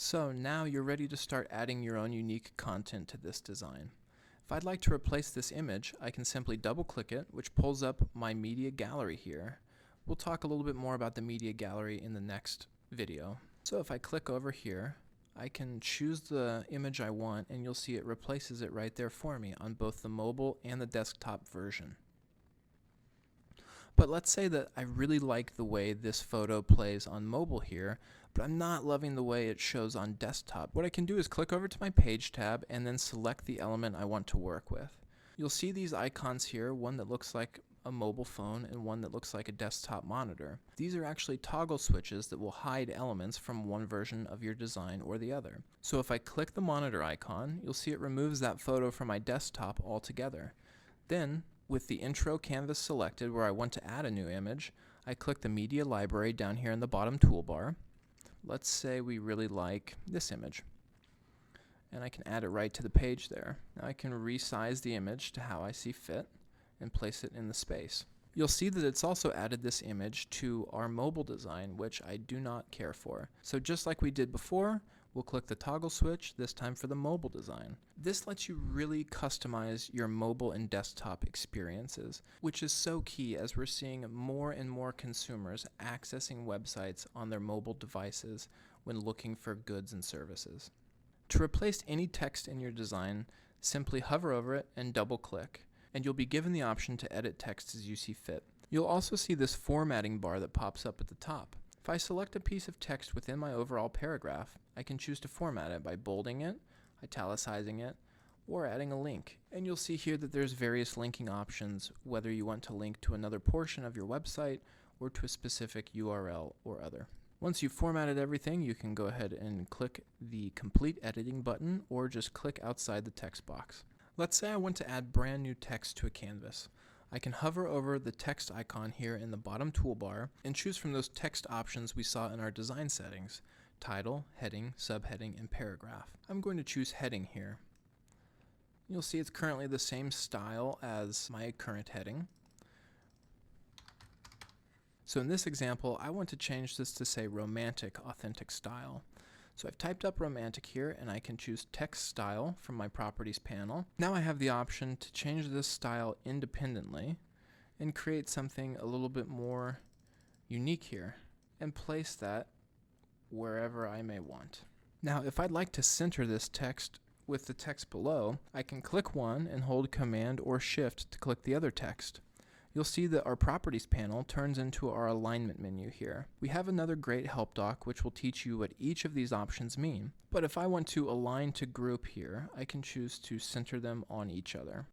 So now you're ready to start adding your own unique content to this design. If I'd like to replace this image, I can simply double click it, which pulls up my media gallery here. We'll talk a little bit more about the media gallery in the next video. So if I click over here, I can choose the image I want, and you'll see it replaces it right there for me on both the mobile and the desktop version. But let's say that I really like the way this photo plays on mobile here, but I'm not loving the way it shows on desktop. What I can do is click over to my Page tab and then select the element I want to work with. You'll see these icons here, one that looks like a mobile phone and one that looks like a desktop monitor. These are actually toggle switches that will hide elements from one version of your design or the other. So if I click the monitor icon, you'll see it removes that photo from my desktop altogether. Then, with the intro canvas selected where I want to add a new image, I click the media library down here in the bottom toolbar. Let's say we really like this image, and I can add it right to the page there. Now I can resize the image to how I see fit and place it in the space. You'll see that it's also added this image to our mobile design, which I do not care for. So just like we did before, we'll click the toggle switch, this time for the mobile design. This lets you really customize your mobile and desktop experiences, which is so key as we're seeing more and more consumers accessing websites on their mobile devices when looking for goods and services. To replace any text in your design, simply hover over it and double click, and you'll be given the option to edit text as you see fit. You'll also see this formatting bar that pops up at the top. If I select a piece of text within my overall paragraph, I can choose to format it by bolding it, italicizing it, or adding a link. And you'll see here that there's various linking options, whether you want to link to another portion of your website or to a specific URL or other. Once you've formatted everything, you can go ahead and click the Complete Editing button or just click outside the text box. Let's say I want to add brand new text to a canvas. I can hover over the text icon here in the bottom toolbar and choose from those text options we saw in our design settings: title, heading, subheading, and paragraph. I'm going to choose heading here. You'll see it's currently the same style as my current heading. So in this example, I want to change this to say romantic authentic style. So I've typed up romantic here, and I can choose text style from my properties panel. Now I have the option to change this style independently and create something a little bit more unique here and place that wherever I may want. Now if I'd like to center this text with the text below, I can click one and hold Command or Shift to click the other text. You'll see that our Properties panel turns into our alignment menu here. We have another great help doc which will teach you what each of these options mean. But if I want to align to group here, I can choose to center them on each other.